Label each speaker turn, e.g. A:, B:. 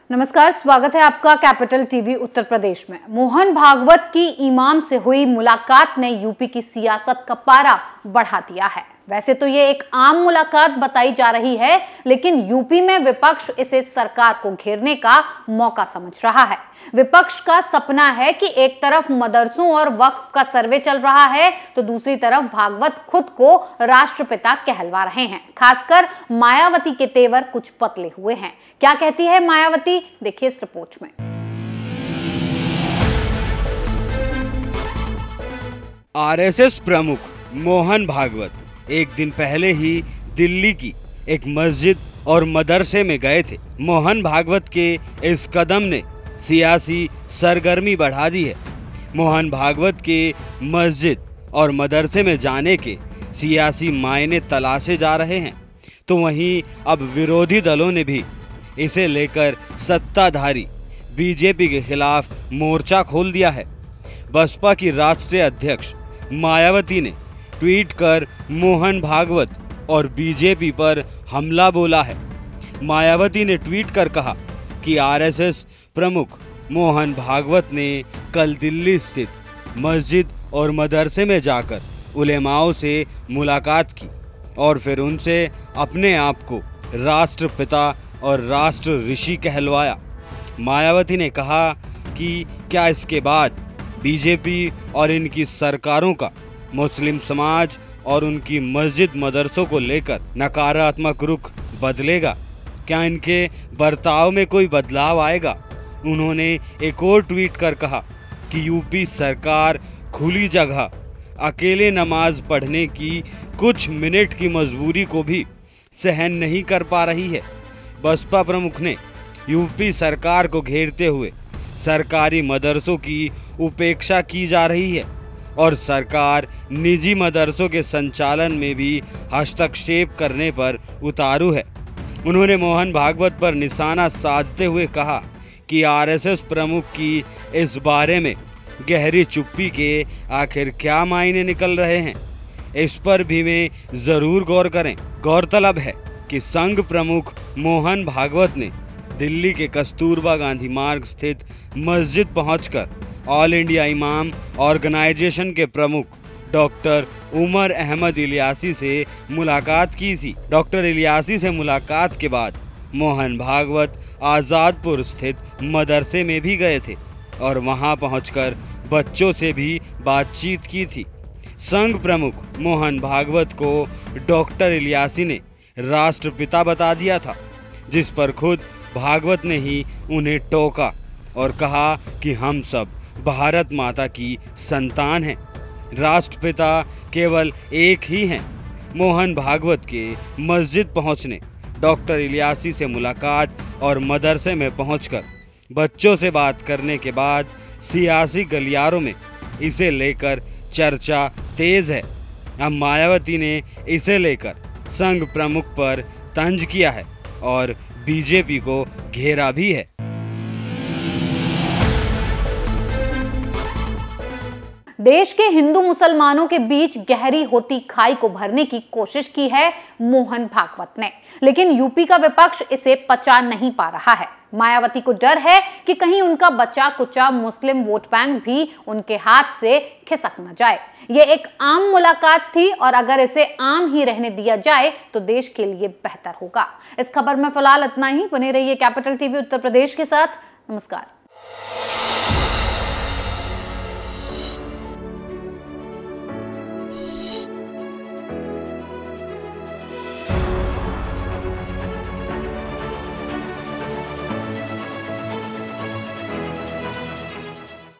A: नमस्कार, स्वागत है आपका कैपिटल टीवी उत्तर प्रदेश में। मोहन भागवत की इमाम से हुई मुलाकात ने यूपी की सियासत का पारा बढ़ा दिया है। वैसे तो ये एक आम मुलाकात बताई जा रही है, लेकिन यूपी में विपक्ष इसे सरकार को घेरने का मौका समझ रहा है। विपक्ष का सपना है कि एक तरफ मदरसों और वक्फ का सर्वे चल रहा है, तो दूसरी तरफ भागवत खुद को राष्ट्रपिता कहलवा रहे हैं। खासकर मायावती के तेवर कुछ पतले हुए हैं। क्या कहती है मायावती, देखिए इस रिपोर्ट में।
B: आरएसएस प्रमुख मोहन भागवत एक दिन पहले ही दिल्ली की एक मस्जिद और मदरसे में गए थे। मोहन भागवत के इस कदम ने सियासी सरगर्मी बढ़ा दी है। मोहन भागवत के मस्जिद और मदरसे में जाने के सियासी मायने तलाशे जा रहे हैं, तो वहीं अब विरोधी दलों ने भी इसे लेकर सत्ताधारी बीजेपी के खिलाफ मोर्चा खोल दिया है। बसपा की राष्ट्रीय अध्यक्ष मायावती ने ट्वीट कर मोहन भागवत और बीजेपी पर हमला बोला है। मायावती ने ट्वीट कर कहा कि आरएसएस प्रमुख मोहन भागवत ने कल दिल्ली स्थित मस्जिद और मदरसे में जाकर उलेमाओं से मुलाकात की और फिर उनसे अपने आप को राष्ट्रपिता और राष्ट्र ऋषि कहलवाया। मायावती ने कहा कि क्या इसके बाद बीजेपी और इनकी सरकारों का मुस्लिम समाज और उनकी मस्जिद मदरसों को लेकर नकारात्मक रुख बदलेगा? क्या इनके बर्ताव में कोई बदलाव आएगा? उन्होंने एक और ट्वीट कर कहा कि यूपी सरकार खुली जगह अकेले नमाज पढ़ने की कुछ मिनट की मजबूरी को भी सहन नहीं कर पा रही है। बसपा प्रमुख ने यूपी सरकार को घेरते हुए सरकारी मदरसों की उपेक्षा की जा रही है और सरकार निजी मदरसों के संचालन में भी हस्तक्षेप करने पर उतारू है। उन्होंने मोहन भागवत पर निशाना साधते हुए कहा कि आरएसएस प्रमुख की इस बारे में गहरी चुप्पी के आखिर क्या मायने निकल रहे हैं, इस पर भी वे जरूर गौर करें। गौरतलब है कि संघ प्रमुख मोहन भागवत ने दिल्ली के कस्तूरबा गांधी मार्ग स्थित मस्जिद पहुंचकर ऑल इंडिया इमाम ऑर्गेनाइजेशन के प्रमुख डॉक्टर उमर अहमद इलियासी से मुलाकात की थी। डॉक्टर इलियासी से मुलाकात के बाद मोहन भागवत आज़ादपुर स्थित मदरसे में भी गए थे और वहां पहुंचकर बच्चों से भी बातचीत की थी। संघ प्रमुख मोहन भागवत को डॉक्टर इलियासी ने राष्ट्रपिता बता दिया था, जिस पर खुद भागवत ने ही उन्हें टोका और कहा कि हम सब भारत माता की संतान हैं, राष्ट्रपिता केवल एक ही हैं। मोहन भागवत के मस्जिद पहुंचने, डॉक्टर इलियासी से मुलाकात और मदरसे में पहुंचकर बच्चों से बात करने के बाद सियासी गलियारों में इसे लेकर चर्चा तेज है। अब मायावती ने इसे लेकर संघ प्रमुख पर तंज किया है और बीजेपी को घेरा भी है।
A: देश के हिंदू मुसलमानों के बीच गहरी होती खाई को भरने की कोशिश की है मोहन भागवत ने, लेकिन यूपी का विपक्ष इसे पचा नहीं पा रहा है। मायावती को डर है कि कहीं उनका बचा कुचा मुस्लिम वोट बैंक भी उनके हाथ से खिसक न जाए। यह एक आम मुलाकात थी और अगर इसे आम ही रहने दिया जाए तो देश के लिए बेहतर होगा। इस खबर में फिलहाल इतना ही। बने रहिए कैपिटल टीवी उत्तर प्रदेश के साथ। नमस्कार।